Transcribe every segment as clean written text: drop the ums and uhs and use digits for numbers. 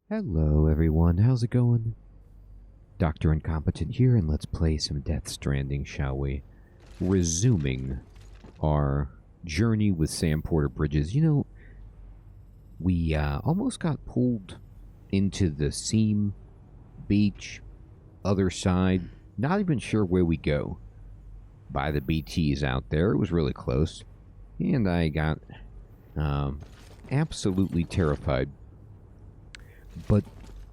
Hello everyone, how's it going? Dr. Incompetent here, and let's play some Death Stranding, shall we? Resuming our journey with Sam Porter Bridges. You know, we almost got pulled into the Seam Beach, other side. Not even sure where we go. By the BTs out there, it was really close. And I got absolutely terrified. But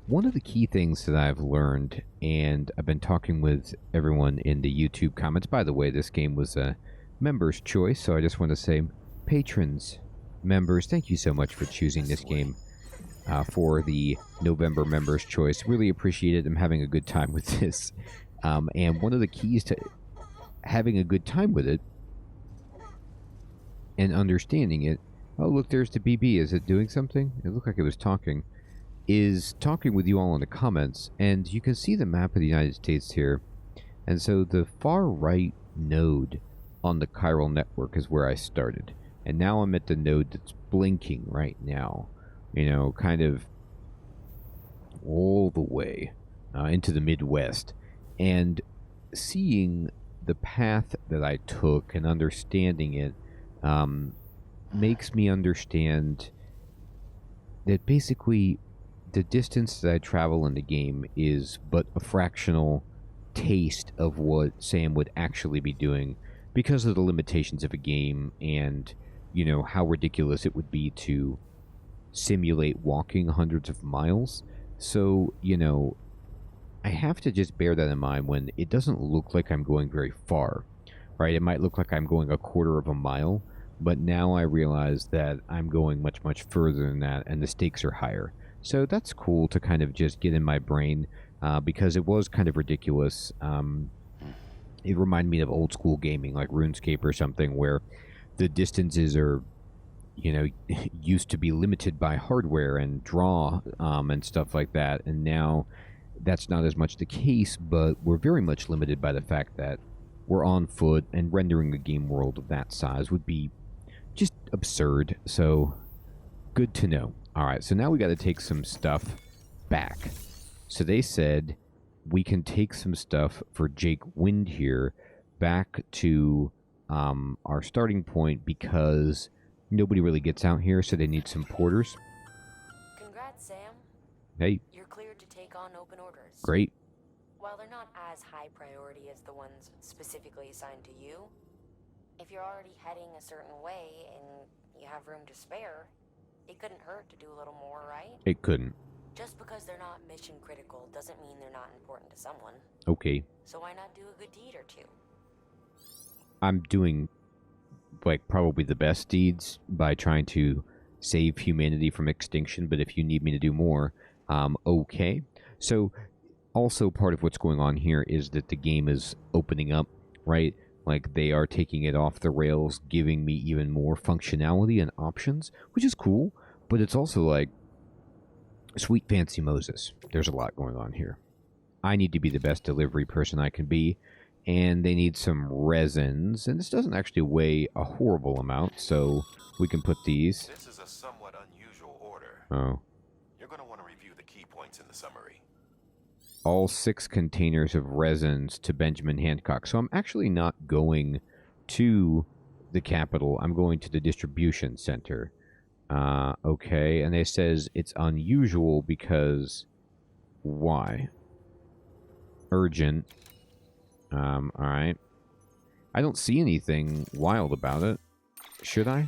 one of the key things that I've learned, and I've been talking with everyone in the YouTube comments, by the way, this game was a member's choice, so I just want to say, patrons, members, thank you so much for choosing this game for the November member's choice. Really appreciate it. I'm having a good time with this. And one of the keys to having a good time with it and understanding it, oh, look, there's the BB. Is it doing something? It looked like it was talking. Is talking with you all in the comments, and you can see the map of the United States here. And so the far right node on the chiral network is where I started. And now I'm at the node that's blinking right now. You know, kind of all the way into the Midwest. And seeing the path that I took and understanding it makes me understand that basically the distance that I travel in the game is but a fractional taste of what Sam would actually be doing because of the limitations of a game and, you know, how ridiculous it would be to simulate walking hundreds of miles. So, you know, I have to just bear that in mind when it doesn't look like I'm going very far, right? It might look like I'm going a quarter of a mile, but now I realize that I'm going much, much further than that, and the stakes are higher. So that's cool to kind of just get in my brain because it was kind of ridiculous. It reminded me of old school gaming like RuneScape or something where the distances are, you know, used to be limited by hardware and draw and stuff like that. And now that's not as much the case, but we're very much limited by the fact that we're on foot, and rendering a game world of that size would be just absurd. So good to know. All right, so now we got to take some stuff back. So they said we can take some stuff for Jake Wind here back to our starting point because nobody really gets out here, so they need some porters. Congrats, Sam. Hey. You're cleared to take on open orders. Great. While they're not as high priority as the ones specifically assigned to you, if you're already heading a certain way and you have room to spare, it couldn't hurt to do a little more, right? It couldn't. Just because they're not mission critical doesn't mean they're not important to someone. Okay. So why not do a good deed or two? I'm doing, like, probably the best deeds by trying to save humanity from extinction, but if you need me to do more, okay. So, also part of what's going on here is that the game is opening up, right? Like, they are taking it off the rails, giving me even more functionality and options, which is cool, but it's also like, sweet fancy Moses. There's a lot going on here. I need to be the best delivery person I can be, and they need some resins, and this doesn't actually weigh a horrible amount, so we can put these. This is a somewhat unusual order. Oh. You're going to want to review the key points in the summary. All 6 containers of resins to Benjamin Hancock. So I'm actually not going to the capital. I'm going to the distribution center. Okay, and it says it's unusual because why? Urgent. Alright. I don't see anything wild about it. Should I?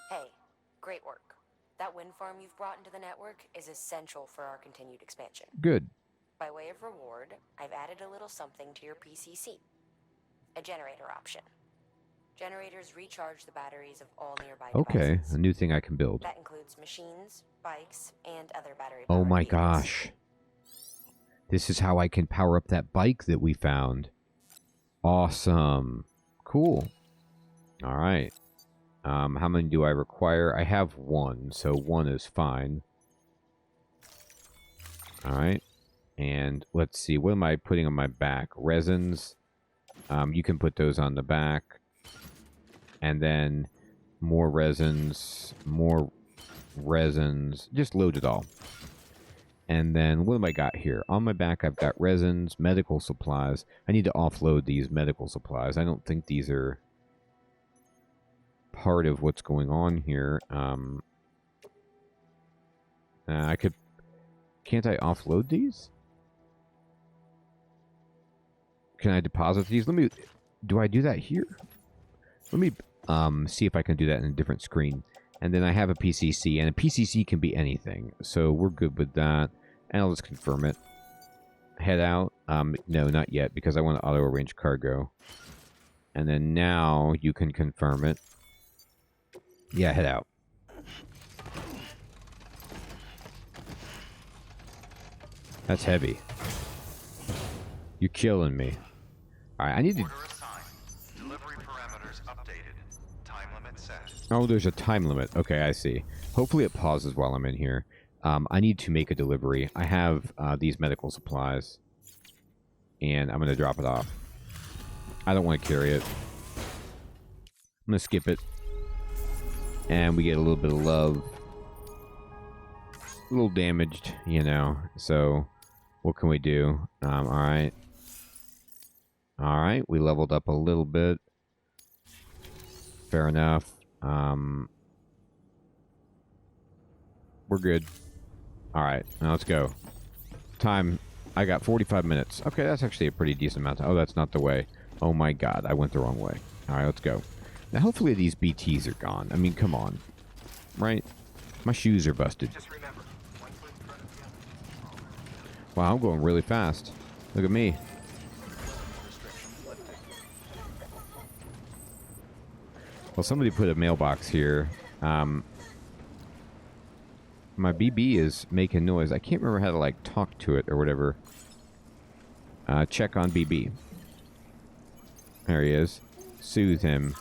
Hey, great work. That wind farm you've brought into the network is essential for our continued expansion. Good. By way of reward, I've added a little something to your PCC. A generator option. Generators recharge the batteries of all nearby Okay, devices. a new thing I can build. That includes machines, bikes, and other battery-powered Oh my vehicles. gosh. This is how I can power up that bike that we found. Awesome. Cool. Alright. How many do I require? I have 1, so 1 is fine. Alright. And let's see, what am I putting on my back? Resins. You can put those on the back. And then more resins. Just load it all. And then what have I got here? On my back, I've got resins, medical supplies. I need to offload these medical supplies. I don't think these are part of what's going on here. I could... Can't I offload these? Can I deposit these? Let me... Do I do that here? Let me see if I can do that in a different screen. And then I have a PCC, and a PCC can be anything. So we're good with that. And I'll just confirm it. Head out. No, not yet, because I want to auto-arrange cargo. And then now you can confirm it. Yeah, head out. That's heavy. You're killing me. Alright, I need to... Order assigned. Delivery parameters updated. Time limit set. Oh, there's a time limit. Okay, I see. Hopefully it pauses while I'm in here. I need to make a delivery. I have these medical supplies. And I'm going to drop it off. I don't want to carry it. I'm going to skip it. And we get a little bit of love. A little damaged, you know. So, what can we do? Alright. Alright, we leveled up a little bit. Fair enough. We're good. Alright, now let's go. Time, I got 45 minutes. Okay, that's actually a pretty decent amount. Oh, that's not the way. Oh my god, I went the wrong way. Alright, let's go. Now, hopefully these BTs are gone. I mean, come on. Right? My shoes are busted. Wow, I'm going really fast. Look at me. Well, somebody put a mailbox here. My BB is making noise. I can't remember how to, like, talk to it or whatever. Check on BB. There he is. Soothe him.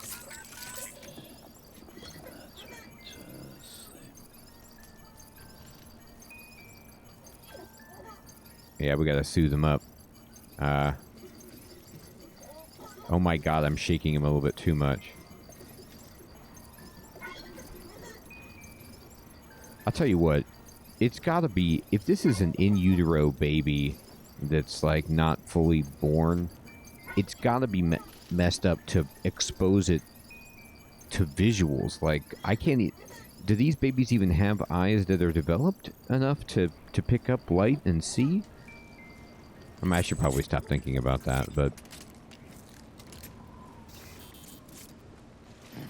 Yeah, we gotta soothe him up. Oh my god, I'm shaking him a little bit too much. I'll tell you what, it's gotta be, if this is an in utero baby that's like not fully born, it's gotta be messed up to expose it to visuals. Like, I can't do these babies even have eyes that are developed enough to pick up light and see? I mean, I should probably stop thinking about that, but...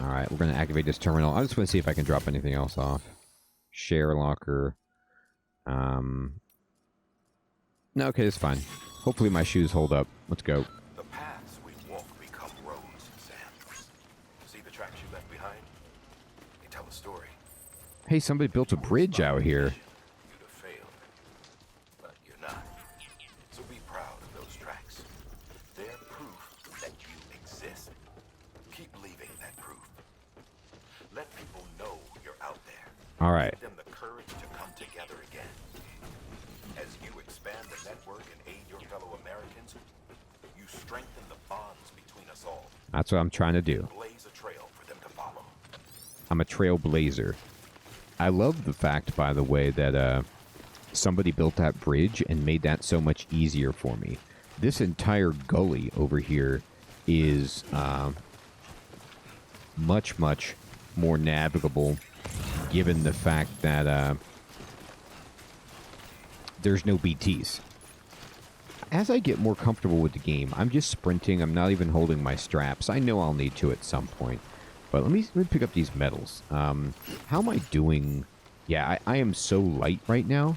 Alright, we're going to activate this terminal. I just want to see if I can drop anything else off. Share locker. No, okay, that's fine. Hopefully my shoes hold up. Let's go. The paths we walk become roads, Sam. See the tracks you left behind? They tell a story. Hey, somebody built a bridge out here. You'd have failed, but you're not. So be proud of those tracks. They're proof that you exist. Keep leaving that proof. Let people know you're out there. All right. Give them the courage to come together again. As you expand the network and aid your fellow Americans, you strengthen the bonds between us all. That's what I'm trying to do. Blaze a trail for them to follow. I'm a trailblazer. I love the fact, by the way, that somebody built that bridge and made that so much easier for me. This entire gully over here is much, much more navigable, given the fact that there's no BTs. As I get more comfortable with the game, I'm just sprinting. I'm not even holding my straps. I know I'll need to at some point. But let me pick up these metals. How am I doing? Yeah, I am so light right now.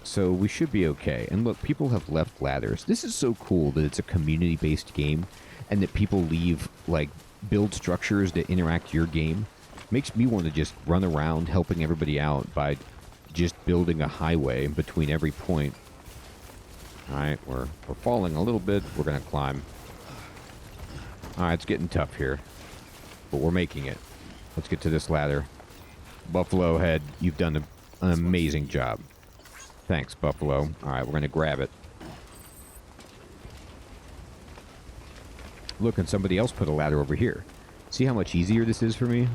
So we should be okay. And look, people have left ladders. This is so cool that it's a community-based game and that people leave, like, build structures that interact your game. Makes me want to just run around helping everybody out by just building a highway between every point. Alright, we're falling a little bit. We're going to climb. Alright, it's getting tough here. But we're making it. Let's get to this ladder. Buffalo Head, you've done an amazing job. Thanks, Buffalo. Alright, we're going to grab it. Look, and somebody else put a ladder over here. See how much easier this is for me?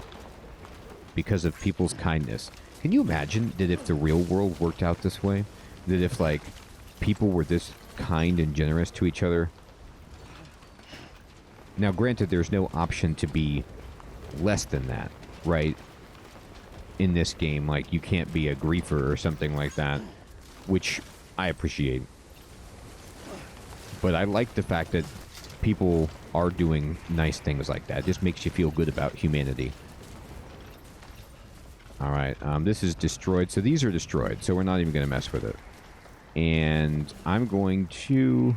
Because of people's kindness. Can you imagine that if the real world worked out this way? That if, like, people were this kind and generous to each other? Now, granted, there's no option to be less than that, right? In this game, like, you can't be a griefer or something like that, which I appreciate. But I like the fact that people are doing nice things like that. It just makes you feel good about humanity. Alright, this is destroyed. So these are destroyed, so we're not even going to mess with it. And I'm going to...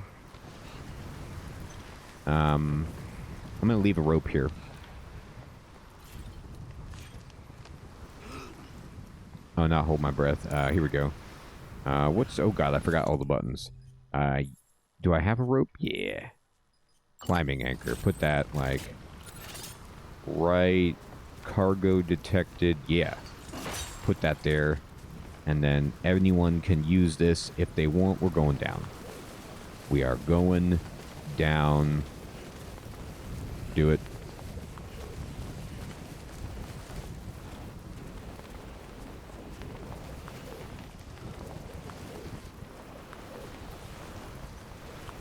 I'm going to leave a rope here. Oh, not hold my breath. Here we go. What's... Oh, God, I forgot all the buttons. Do I have a rope? Yeah. Climbing anchor. Put that, like... Right... Cargo detected. Yeah. Put that there. And then anyone can use this if they want. We're going down. We are going down. Do it.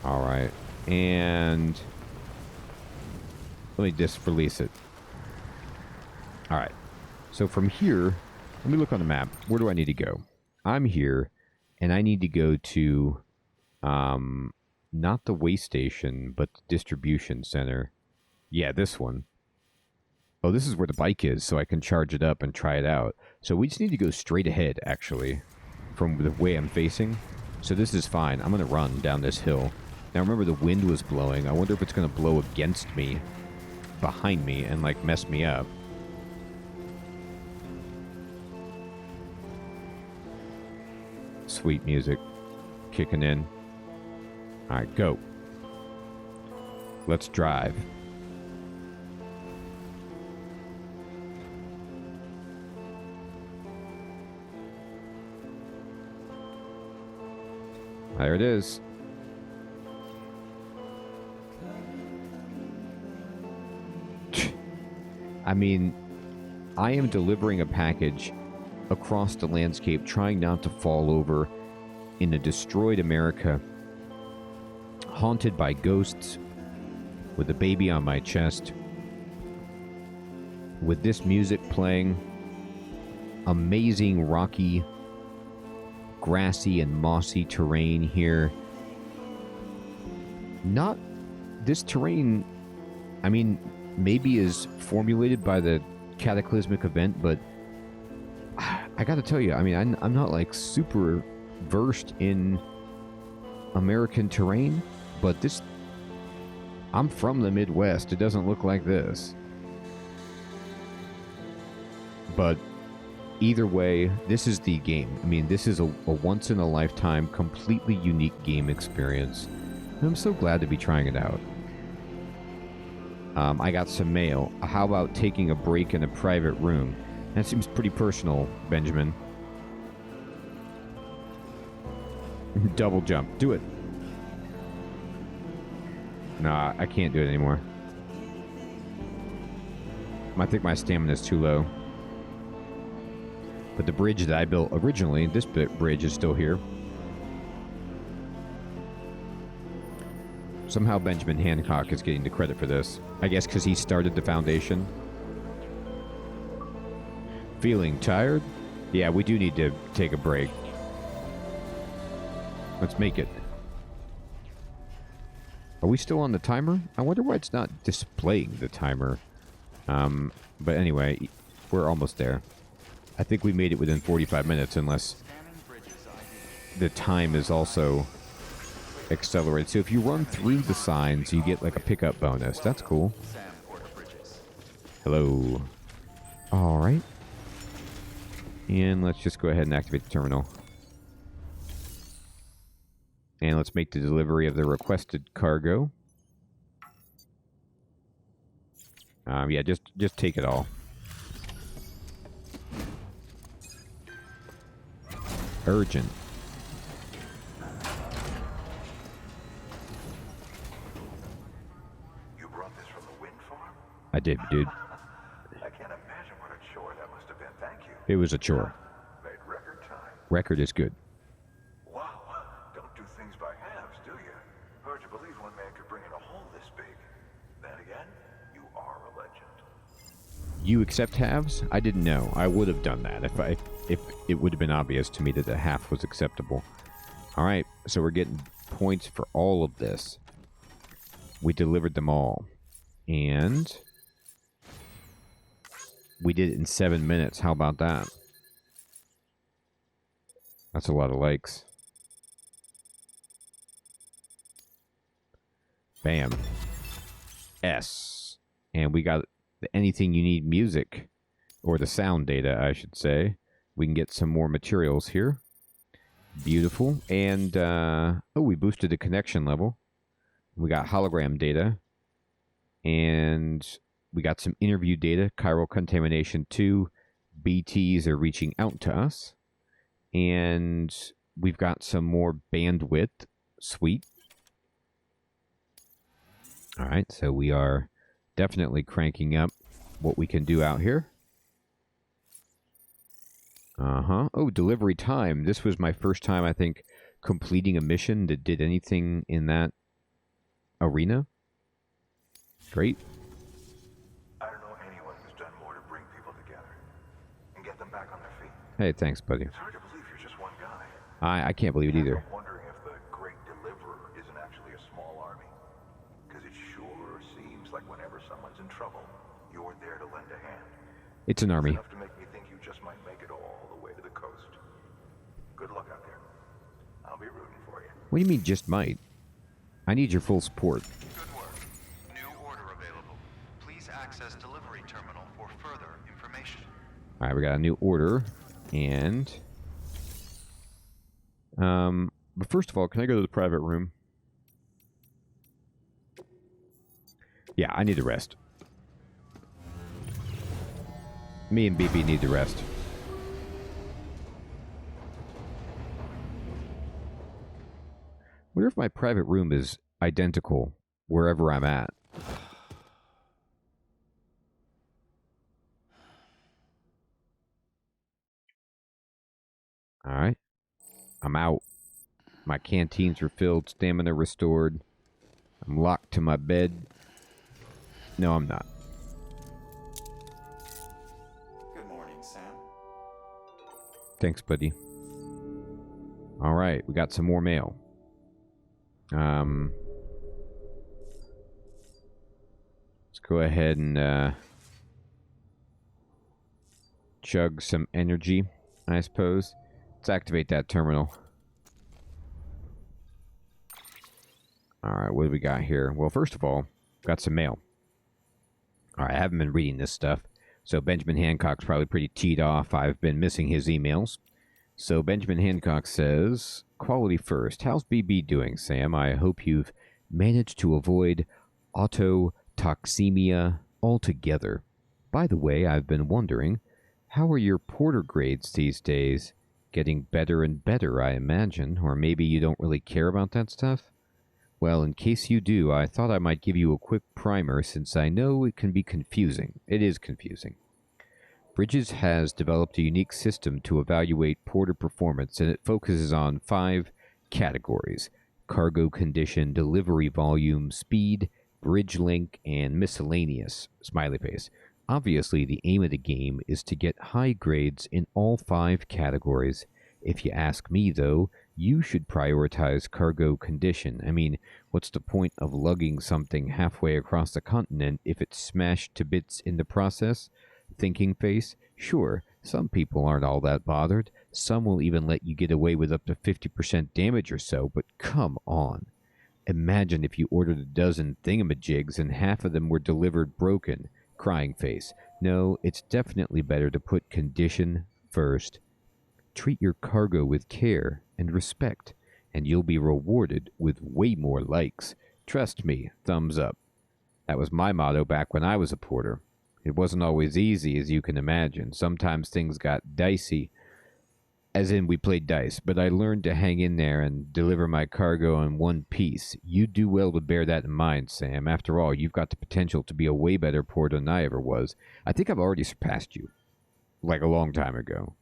Alright. And let me just release it. Alright. So from here, let me look on the map. Where do I need to go? I'm here, and I need to go to, not the way station, but the distribution center. Yeah, this one. Oh, this is where the bike is, so I can charge it up and try it out. So we just need to go straight ahead, actually, from the way I'm facing. So this is fine. I'm going to run down this hill. Now, remember, the wind was blowing. I wonder if it's going to blow against me, behind me, and, like, mess me up. Sweet music kicking in. Alright, go. Let's drive. There it is. I mean, I am delivering a package across the landscape, trying not to fall over in a destroyed America, haunted by ghosts, with a baby on my chest, with this music playing, amazing rocky, grassy and mossy terrain here. Not this terrain, I mean, maybe is formulated by the cataclysmic event, but I gotta tell you, I mean, I'm not like super versed in American terrain, but this, I'm from the Midwest. It doesn't look like this. But either way, this is the game. I mean, this is a once-in-a-lifetime, completely unique game experience. And I'm so glad to be trying it out. I got some mail. How about taking a break in a private room? That seems pretty personal, Benjamin. Double jump. Do it. Nah, I can't do it anymore. I think my stamina's too low. But the bridge that I built originally, this bridge is still here. Somehow Benjamin Hancock is getting the credit for this. I guess because he started the foundation. Feeling tired? Yeah, we do need to take a break. Let's make it. Are we still on the timer? I wonder why it's not displaying the timer. But anyway, we're almost there. I think we made it within 45 minutes, unless the time is also accelerated. So if you run through the signs, you get like a pickup bonus. That's cool. Hello. All right. And let's just go ahead and activate the terminal. And let's make the delivery of the requested cargo. Yeah, just take it all. Urgent. You brought this from the wind farm? I did, dude. I can't imagine what a chore that must have been. Thank you. It was a chore. Record is good. Wow, don't do things by halves, do you? Hard to believe one man could bring in a hole this big. Then again, you are a legend. You accept halves? I didn't know. I would have done that if it would have been obvious to me that a half was acceptable. All right, so we're getting points for all of this. We delivered them all. And we did it in 7 minutes. How about that? That's a lot of likes. Bam. S. And we got anything you need music, or the sound data, I should say. We can get some more materials here. Beautiful. And, we boosted the connection level. We got hologram data. And we got some interview data. Chiral contamination 2. BTs are reaching out to us. And we've got some more bandwidth. Sweet. All right, so we are definitely cranking up what we can do out here. Oh, delivery time. This was my first time, I think, completing a mission that did anything in that arena. Great. I don't know anyone who's done more to bring people together and get them back on their feet. Hey, thanks, buddy. It's hard to believe you're just one guy. I can't believe it either. I'm wondering if the Great Deliverer isn't actually a small army. Because it sure seems like whenever someone's in trouble, you're there to lend a hand. It's an army. Enough to make me think you just might make it all the way to the coast. Good luck out there. I'll be rooting for you. What do you mean, just might? I need your full support. Good work. New order available. Please access delivery terminal for further information. All right, we got a new order, and but first of all, can I go to the private room? Yeah, I need to rest. Me and BB need to rest. I wonder if my private room is identical wherever I'm at. All right. I'm out. My canteens are filled, stamina restored. I'm locked to my bed. No, I'm not. Good morning, Sam. Thanks, buddy. All right, we got some more mail. Let's go ahead and chug some energy, I suppose. Let's activate that terminal. All right, what do we got here? Well, first of all, got some mail. All right, I haven't been reading this stuff, so Benjamin Hancock's probably pretty teed off. I've been missing his emails. So Benjamin Hancock says, quality first. How's BB doing, Sam? I hope you've managed to avoid autotoxemia altogether. By the way, I've been wondering, how are your porter grades these days? Getting better and better, I imagine, or maybe you don't really care about that stuff? Well, in case you do, I thought I might give you a quick primer since I know it can be confusing. It is confusing. Bridges has developed a unique system to evaluate porter performance, and it focuses on 5 categories: cargo condition, delivery volume, speed, bridge length, and miscellaneous. Smiley face. Obviously, the aim of the game is to get high grades in all 5 categories. If you ask me, though, you should prioritize cargo condition. I mean, what's the point of lugging something halfway across the continent if it's smashed to bits in the process? Thinking face? Sure, some people aren't all that bothered. Some will even let you get away with up to 50% damage or so, but come on. Imagine if you ordered a dozen thingamajigs and half of them were delivered broken. Crying face. No, it's definitely better to put condition first. Treat your cargo with care and respect, and you'll be rewarded with way more likes. Trust me, thumbs up. That was my motto back when I was a porter. It wasn't always easy, as you can imagine. Sometimes things got dicey, as in we played dice, but I learned to hang in there and deliver my cargo in one piece. You do well to bear that in mind, Sam. After all, you've got the potential to be a way better porter than I ever was. I think I've already surpassed you, like a long time ago.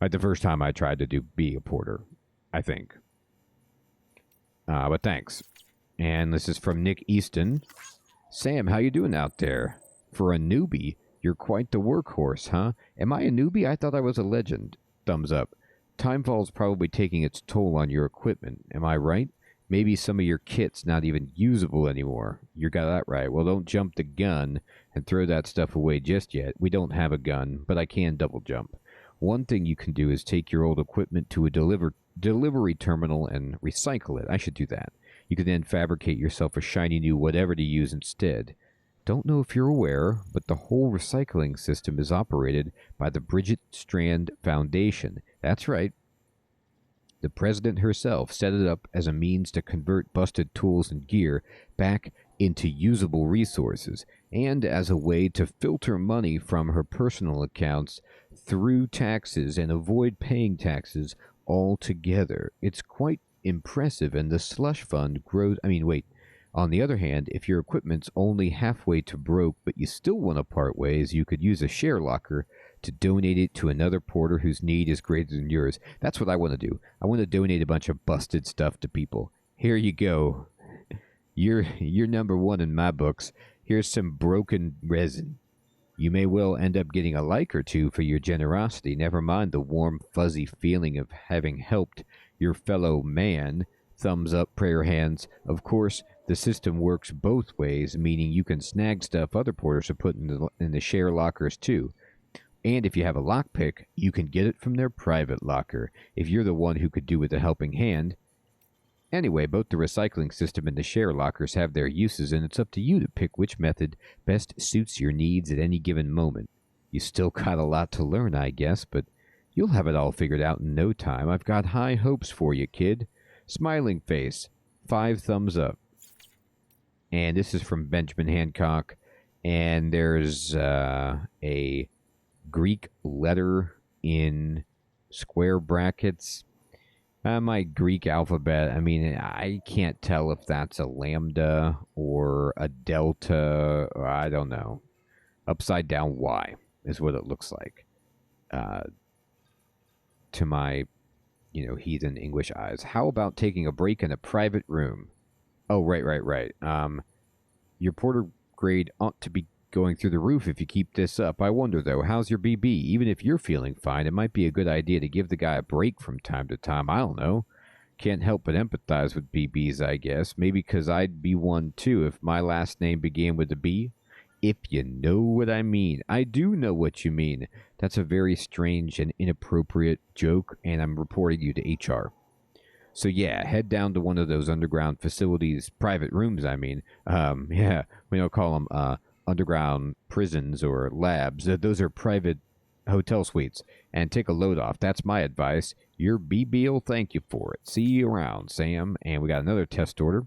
Like the first time I tried to be a porter, I think. But thanks. And this is from Nick Easton. Sam, how you doing out there? For a newbie, you're quite the workhorse, huh? Am I a newbie? I thought I was a legend. Thumbs up. Timefall's probably taking its toll on your equipment. Am I right? Maybe some of your kit's not even usable anymore. You got that right. Well, don't jump the gun and throw that stuff away just yet. We don't have a gun, but I can double jump. One thing you can do is take your old equipment to a delivery terminal and recycle it. I should do that. You can then fabricate yourself a shiny new whatever to use instead. Don't know if you're aware, but the whole recycling system is operated by the Bridget Strand Foundation. That's right. The president herself set it up as a means to convert busted tools and gear back into usable resources, and as a way to filter money from her personal accounts through taxes and avoid paying taxes altogether. It's quite impressive, and the slush fund grows. On the other hand, if your equipment's only halfway to broke but you still want to part ways, you could use a share locker to donate it to another porter whose need is greater than yours. That's what I want to do. I want to donate a bunch of busted stuff to people. Here you go. You're number one in my books. Here's some broken resin. You may well end up getting a like or two for your generosity, never mind the warm, fuzzy feeling of having helped your fellow man. Thumbs up, prayer hands. Of course, the system works both ways, meaning you can snag stuff other porters have put in the share lockers too. And if you have a lockpick, you can get it from their private locker, if you're the one who could do with a helping hand. Anyway, both the recycling system and the share lockers have their uses, and it's up to you to pick which method best suits your needs at any given moment. You still got a lot to learn, I guess, but you'll have it all figured out in no time. I've got high hopes for you, kid. Smiling face. 5 thumbs up. And this is from Benjamin Hancock, and there's a Greek letter in square brackets. My Greek alphabet, I can't tell if that's a lambda or a delta, or I don't know. Upside down Y is what it looks like to my, heathen English eyes. How about taking a break in a private room? Oh, right. Your porter grade ought to be going through the roof if you keep this up. I wonder, though, how's your BB? Even if you're feeling fine, it might be a good idea to give the guy a break from time to time. I don't know. Can't help but empathize with BBs, I guess. Maybe because I'd be one, too, if my last name began with a B. If you know what I mean. I do know what you mean. That's a very strange and inappropriate joke, and I'm reporting you to HR. So yeah, head down to one of those underground facilities, private rooms, we don't call them underground prisons or labs. Those are private hotel suites. And take a load off. That's my advice. Your BB will thank you for it. See you around, Sam. And we got another test order.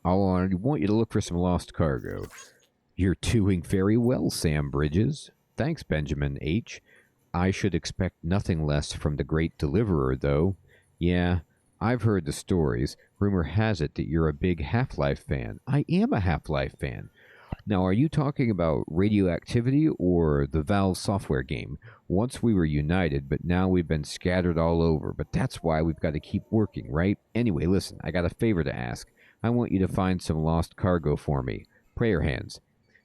I want you to look for some lost cargo. You're doing very well, Sam Bridges. Thanks, Benjamin H. I should expect nothing less from the great deliverer, though. Yeah, I've heard the stories. Rumor has it that you're a big Half-Life fan. I am a Half-Life fan. Now, are you talking about Radioactivity or the Valve software game? Once we were united, but now we've been scattered all over. But that's why we've got to keep working, right? Anyway, listen, I got a favor to ask. I want you to find some lost cargo for me. Prayer hands.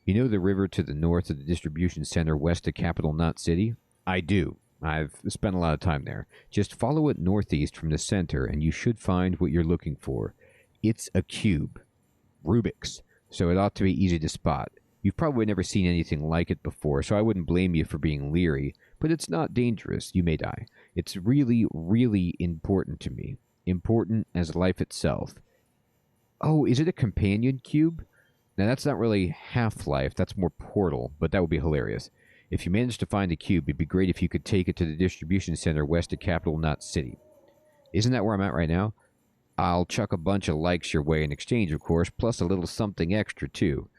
You know the river to the north of the distribution center west of Capital Knot City? I do. I've spent a lot of time there. Just follow it northeast from the center, and you should find what you're looking for. It's a cube. Rubik's. So it ought to be easy to spot. You've probably never seen anything like it before, so I wouldn't blame you for being leery. But it's not dangerous. You may die. It's really, really important to me. Important as life itself. Oh, is it a companion cube? Now, that's not really Half-Life. That's more Portal, but that would be hilarious. If you manage to find the cube, it'd be great if you could take it to the distribution center west of Capital Knot City. Isn't that where I'm at right now? I'll chuck a bunch of likes your way in exchange, of course, plus a little something extra, too.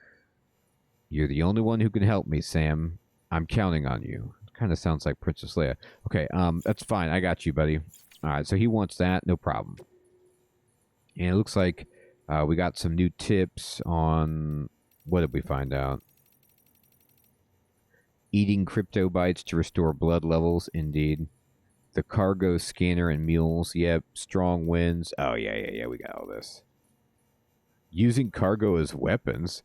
You're the only one who can help me, Sam. I'm counting on you. Kind of sounds like Princess Leia. Okay, that's fine. I got you, buddy. All right, so he wants that. No problem. And it looks like we got some new tips on... What did we find out? Eating crypto bites to restore blood levels, indeed. The cargo scanner and mules. Yep. Strong winds. Oh, yeah. We got all this. Using cargo as weapons.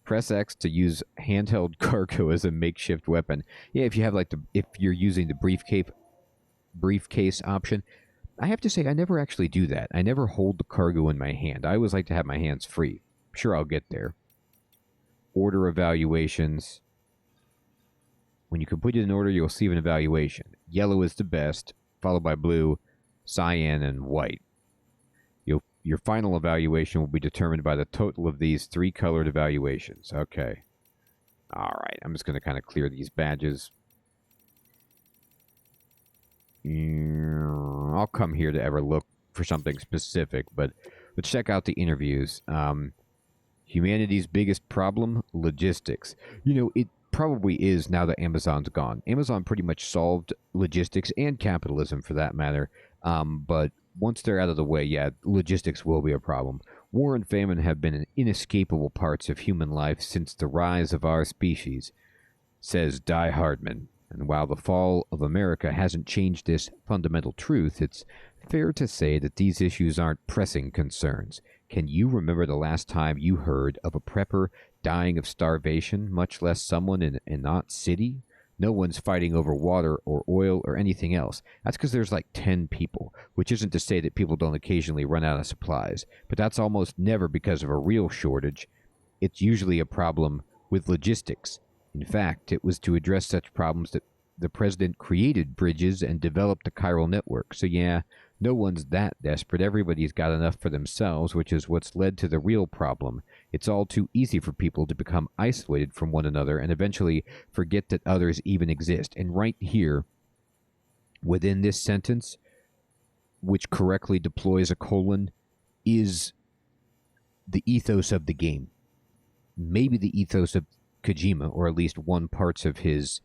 Press X to use handheld cargo as a makeshift weapon. Yeah, if you have if you're using the briefcase option. I have to say, I never actually do that. I never hold the cargo in my hand. I always like to have my hands free. Sure, I'll get there. Order evaluations. When you complete an order, you'll receive an evaluation. Yellow is the best, followed by blue, cyan, and white. Your final evaluation will be determined by the total of these 3 colored evaluations. Okay. All right. I'm just going to kind of clear these badges. I'll come here to ever look for something specific, but let's check out the interviews. Humanity's biggest problem? Logistics. It probably is now that Amazon's gone. Amazon pretty much solved logistics and capitalism for that matter, but once they're out of the way, yeah, logistics will be a problem. War and famine have been inescapable parts of human life since the rise of our species, says Die Hardman. And while the fall of America hasn't changed this fundamental truth, it's fair to say that these issues aren't pressing concerns. Can you remember the last time you heard of a prepper dying of starvation, much less someone in a not city? No one's fighting over water or oil or anything else. That's because there's like 10 people, which isn't to say that people don't occasionally run out of supplies, but that's almost never because of a real shortage. It's usually a problem with logistics. In fact, it was to address such problems that the president created bridges and developed the chiral network. So yeah, no one's that desperate. Everybody's got enough for themselves, which is what's led to the real problem. It's all too easy for people to become isolated from one another and eventually forget that others even exist. And right here, within this sentence, which correctly deploys a colon, is the ethos of the game. Maybe the ethos of Kojima, or at least one parts of his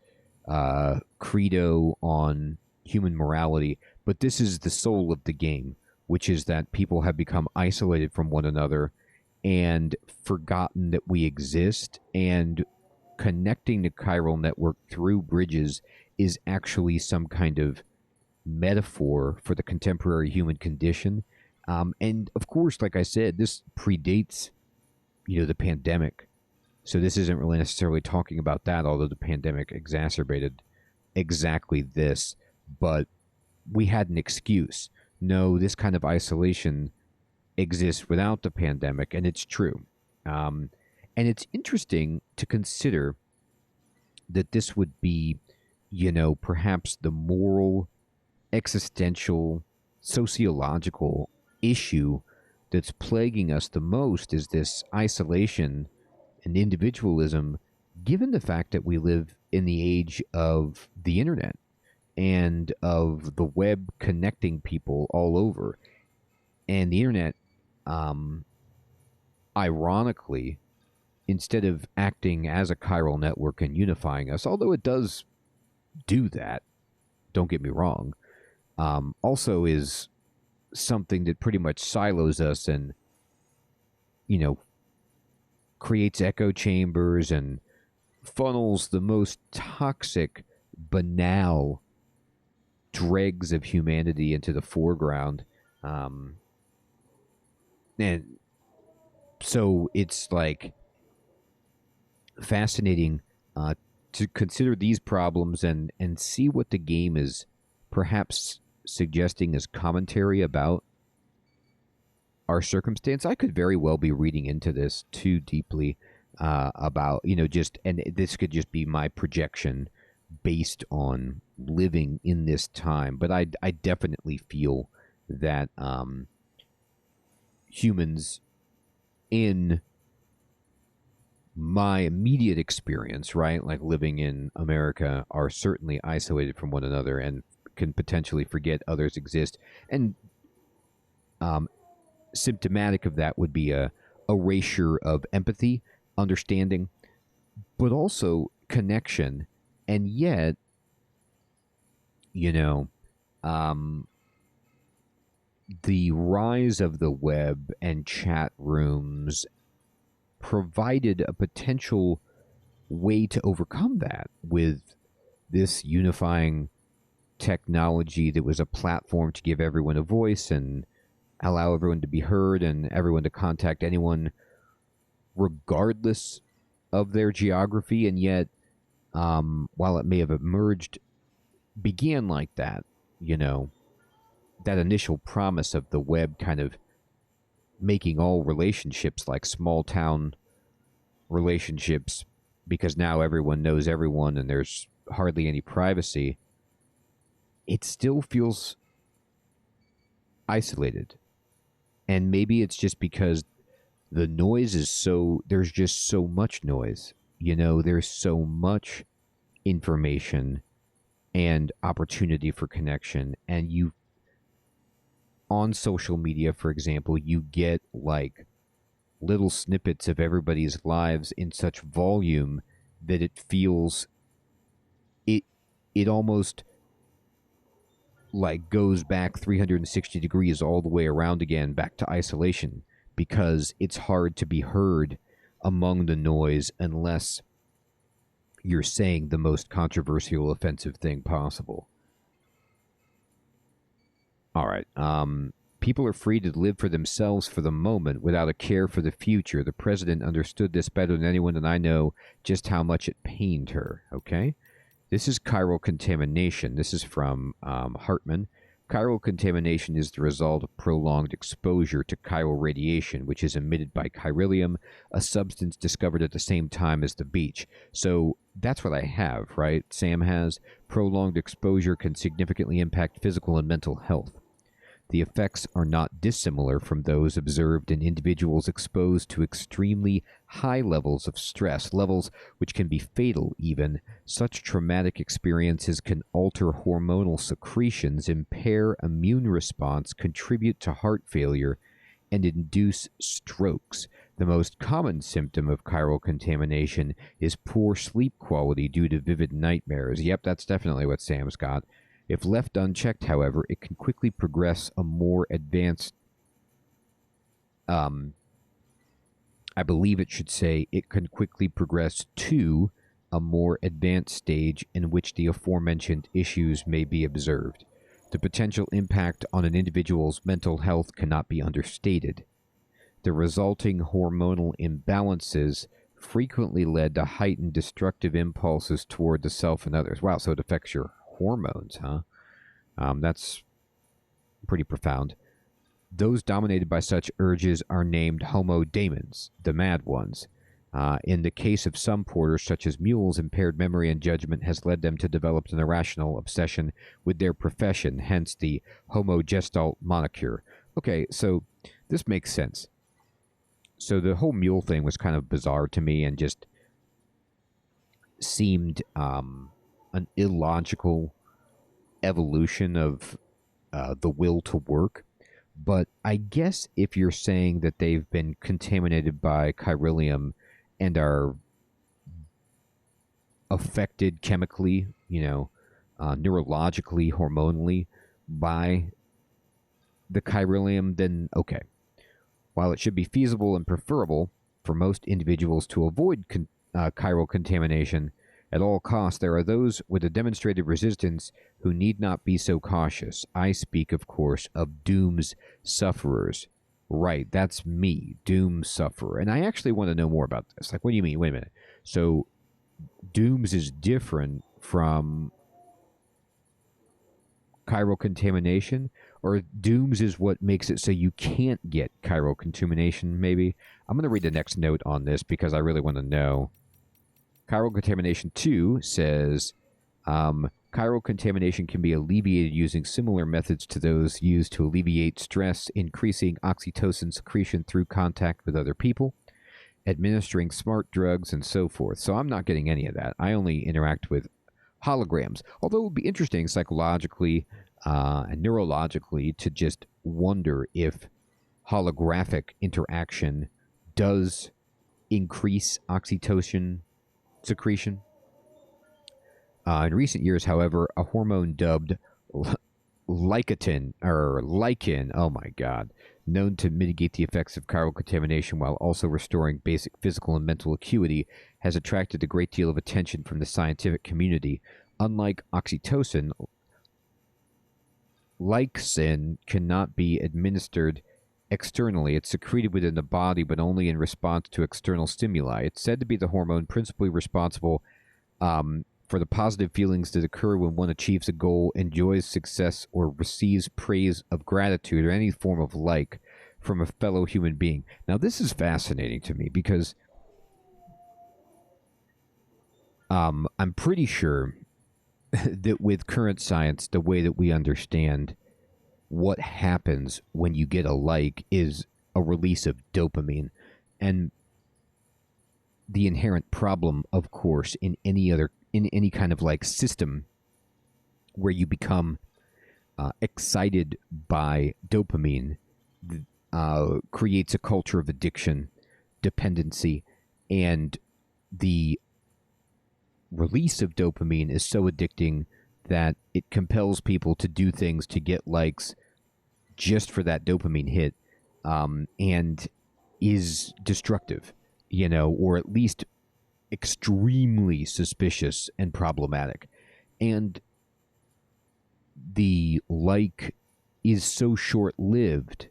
credo on human morality, but this is the soul of the game, which is that people have become isolated from one another and forgotten that we exist, and connecting the chiral network through bridges is actually some kind of metaphor for the contemporary human condition. And of course, like I said, this predates, the pandemic. So this isn't really necessarily talking about that, although the pandemic exacerbated exactly this. But we had an excuse. No, this kind of isolation exists without the pandemic, and it's true. And it's interesting to consider that this would be, perhaps the moral, existential, sociological issue that's plaguing us the most is this isolation and individualism, given the fact that we live in the age of the internet and of the web connecting people all over. And the internet, ironically, instead of acting as a chiral network and unifying us, although it does do that, don't get me wrong, also is something that pretty much silos us and, creates echo chambers and funnels the most toxic, banal dregs of humanity into the foreground. And so it's like fascinating to consider these problems and see what the game is perhaps suggesting as commentary about our circumstance. I could very well be reading into this too deeply about, and this could just be my projection based on living in this time. But I definitely feel that humans in my immediate experience, right, like living in America, are certainly isolated from one another and can potentially forget others exist. And symptomatic of that would be a erasure of empathy, understanding, but also connection. And yet, the rise of the web and chat rooms provided a potential way to overcome that with this unifying technology that was a platform to give everyone a voice and allow everyone to be heard and everyone to contact anyone regardless of their geography. And yet, while it may have began like that, that initial promise of the web kind of making all relationships like small town relationships, because now everyone knows everyone and there's hardly any privacy, it still feels isolated. And maybe it's just because the noise is there's just so much noise. There's so much information and opportunity for connection. And on social media, for example, you get like little snippets of everybody's lives in such volume that it feels it almost like goes back 360 degrees all the way around again back to isolation, because it's hard to be heard among the noise unless you're saying the most controversial, offensive thing possible. All right. People are free to live for themselves for the moment without a care for the future. The president understood this better than anyone, and I know just how much it pained her. Okay? This is chiral contamination. This is from Hartman. Chiral contamination is the result of prolonged exposure to chiral radiation, which is emitted by chiralium, a substance discovered at the same time as the beach. So that's what I have, right? Sam has. Prolonged exposure can significantly impact physical and mental health. The effects are not dissimilar from those observed in individuals exposed to extremely high levels of stress, levels which can be fatal even. Such traumatic experiences can alter hormonal secretions, impair immune response, contribute to heart failure, and induce strokes. The most common symptom of chiral contamination is poor sleep quality due to vivid nightmares. Yep, that's definitely what Sam's got. If left unchecked, however, it can quickly progress a more advanced, I believe it should say, it can quickly progress to a more advanced stage in which the aforementioned issues may be observed. The potential impact on an individual's mental health cannot be understated. The resulting hormonal imbalances frequently led to heightened destructive impulses toward the self and others. Wow, so it affects your hormones, huh? That's pretty profound. Those dominated by such urges are named homodamons, the mad ones. In the case of some porters, such as mules, impaired memory and judgment has led them to develop an irrational obsession with their profession, hence the homogestalt moniker. Okay, so this makes sense. So the whole mule thing was kind of bizarre to me and just seemed an illogical evolution of the will to work. But I guess if you're saying that they've been contaminated by chiralium and are affected chemically, neurologically, hormonally by the chiralium, then okay. While it should be feasible and preferable for most individuals to avoid chiral contamination at all costs, there are those with a demonstrated resistance who need not be so cautious. I speak, of course, of Doom's sufferers. Right, that's me, Doom sufferer. And I actually want to know more about this. Like, what do you mean? Wait a minute. So, Doom's is different from chiral contamination? Or Doom's is what makes it so you can't get chiral contamination, maybe? I'm going to read the next note on this because I really want to know. Chiral contamination 2 says, chiral contamination can be alleviated using similar methods to those used to alleviate stress, increasing oxytocin secretion through contact with other people, administering smart drugs, and so forth. So I'm not getting any of that. I only interact with holograms. Although it would be interesting psychologically and neurologically to just wonder if holographic interaction does increase oxytocin secretion. In recent years, however, a hormone dubbed lichen, oh my god, known to mitigate the effects of chiral contamination while also restoring basic physical and mental acuity, has attracted a great deal of attention from the scientific community. Unlike oxytocin, Lyxin cannot be administered externally. It's secreted within the body, but only in response to external stimuli. It's said to be the hormone principally responsible for the positive feelings that occur when one achieves a goal, enjoys success, or receives praise of gratitude or any form of like from a fellow human being. Now, this is fascinating to me because I'm pretty sure that with current science, the way that we understand what happens when you get a like is a release of dopamine. And the inherent problem, of course, in any kind of like system where you become excited by dopamine creates a culture of addiction, dependency, and the release of dopamine is so addicting that it compels people to do things to get likes just for that dopamine hit, and is destructive, or at least extremely suspicious and problematic. And the like is so short-lived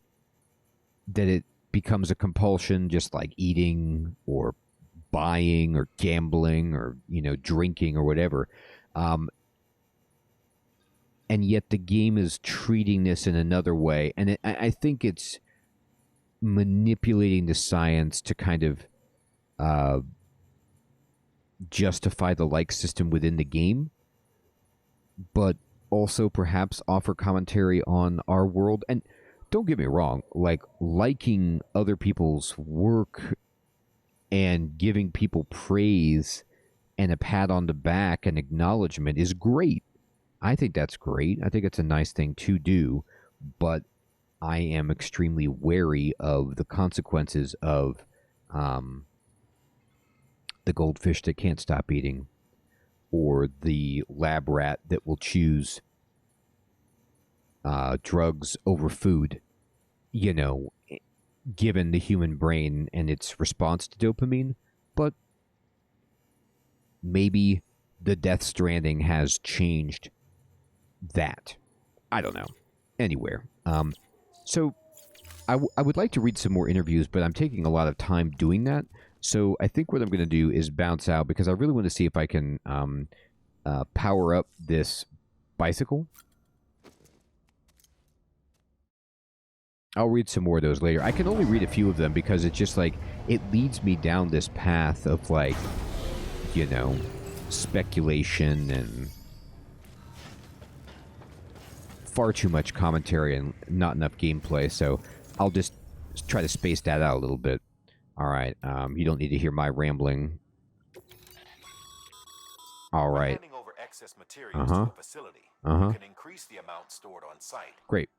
that it becomes a compulsion, just like eating or buying or gambling or drinking or whatever, and yet the game is treating this in another way. And I think it's manipulating the science to kind of justify the like system within the game, but also perhaps offer commentary on our world. And don't get me wrong, like liking other people's work and giving people praise and a pat on the back and acknowledgement is great. I think that's great. I think it's a nice thing to do, but I am extremely wary of the consequences of the goldfish that can't stop eating, or the lab rat that will choose drugs over food, given the human brain and its response to dopamine. But maybe the Death Stranding has changed that. I don't know. Anywhere. So I would like to read some more interviews, but I'm taking a lot of time doing that. So I think what I'm going to do is bounce out because I really want to see if I can power up this bicycle. I'll read some more of those later. I can only read a few of them because it's just like, it leads me down this path of like, speculation and far too much commentary and not enough gameplay, so I'll just try to space that out a little bit. Alright, you don't need to hear my rambling. Alright. Handing over excess materials to a facility, you can increase the amount stored on site. Great.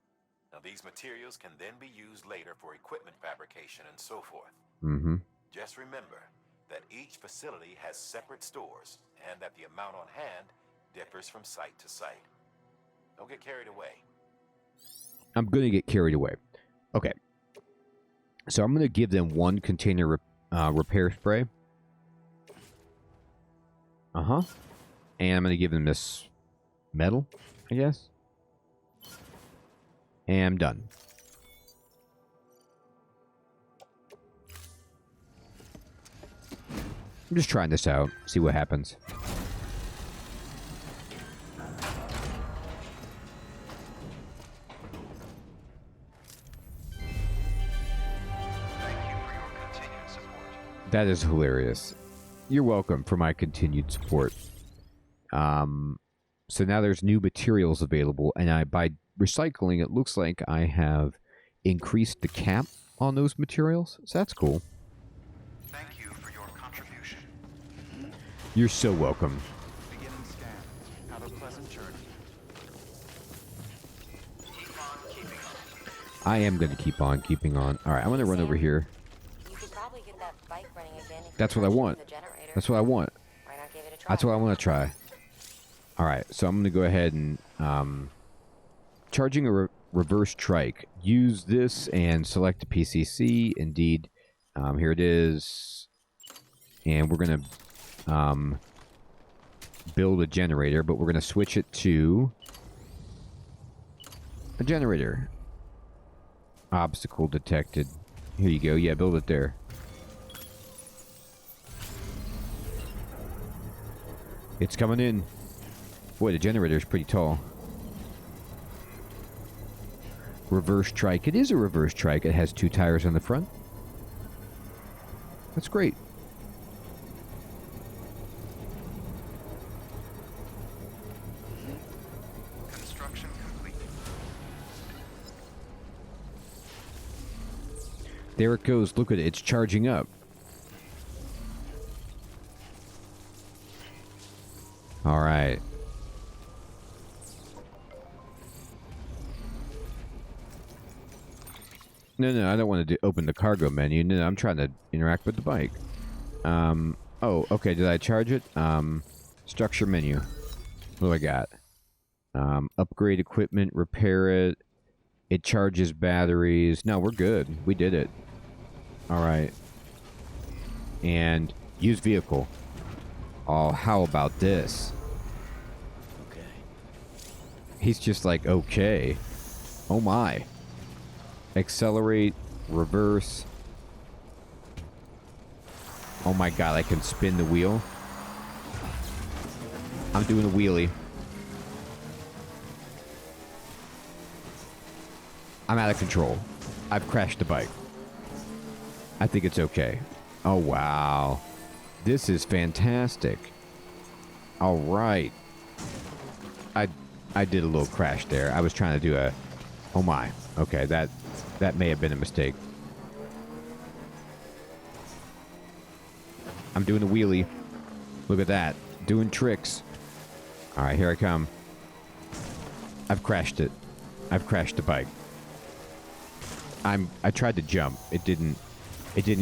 Now, these materials can then be used later for equipment fabrication and so forth. Just remember that each facility has separate stores and that the amount on hand differs from site to site. Don't get carried away. I'm going to get carried away. Okay. So I'm going to give them one container repair spray. And I'm going to give them this metal, I guess. And I'm done. I'm just trying this out, see what happens. That is hilarious. You're welcome for my continued support. So now there's new materials available, and by recycling, it looks like I have increased the cap on those materials. So that's cool. Thank you for your contribution. You're so welcome. Beginning scan. Have a pleasant journey. Keep on keeping on. I am going to keep on keeping on. All right, I'm going to run over here. You could probably get that bike running again if That's you what I charge it want. from the generator. That's what I want. Why not give it a try? That's what I want to try. All right, so I'm going to go ahead and charging a reverse trike. Use this and select a PCC. Indeed, here it is, and we're going to build a generator, but we're going to switch it to A generator. Obstacle detected. Here you go. Yeah, build it there. It's coming in. Boy, the generator's pretty tall. Reverse trike. It is a reverse trike. It has 2 tires on the front. That's great. Construction complete. There it goes. Look at it. It's charging up. All right. No, I don't want to open the cargo menu. No, I'm trying to interact with the bike. Oh, okay. Did I charge it? Structure menu. What do I got? Upgrade equipment, repair it. It charges batteries. No, we're good. We did it. All right. And use vehicle. Oh, how about this? Okay. He's just like, okay. Oh my. Accelerate, reverse. Oh my god, I can spin the wheel. I'm doing a wheelie. I'm out of control. I've crashed the bike. I think it's okay. Oh wow. This is fantastic. All right. I did a little crash there. I was trying to do a... Oh my. Okay, that may have been a mistake. I'm doing a wheelie. Look at that. Doing tricks. All right, here I come. I've crashed it. I've crashed the bike. I tried to jump. It didn't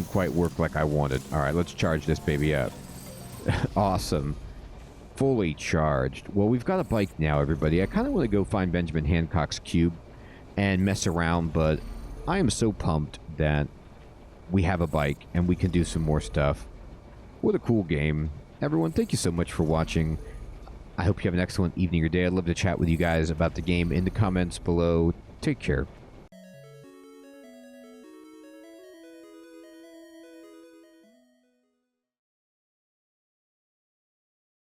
quite work like I wanted. All right, let's charge this baby up. Awesome. Fully charged. Well, we've got a bike now, everybody. I kind of want to go find Benjamin Hancock's cube and mess around, but I am so pumped that we have a bike and we can do some more stuff. What a cool game. Everyone, thank you so much for watching. I hope you have an excellent evening or day. I'd love to chat with you guys about the game in the comments below. Take care.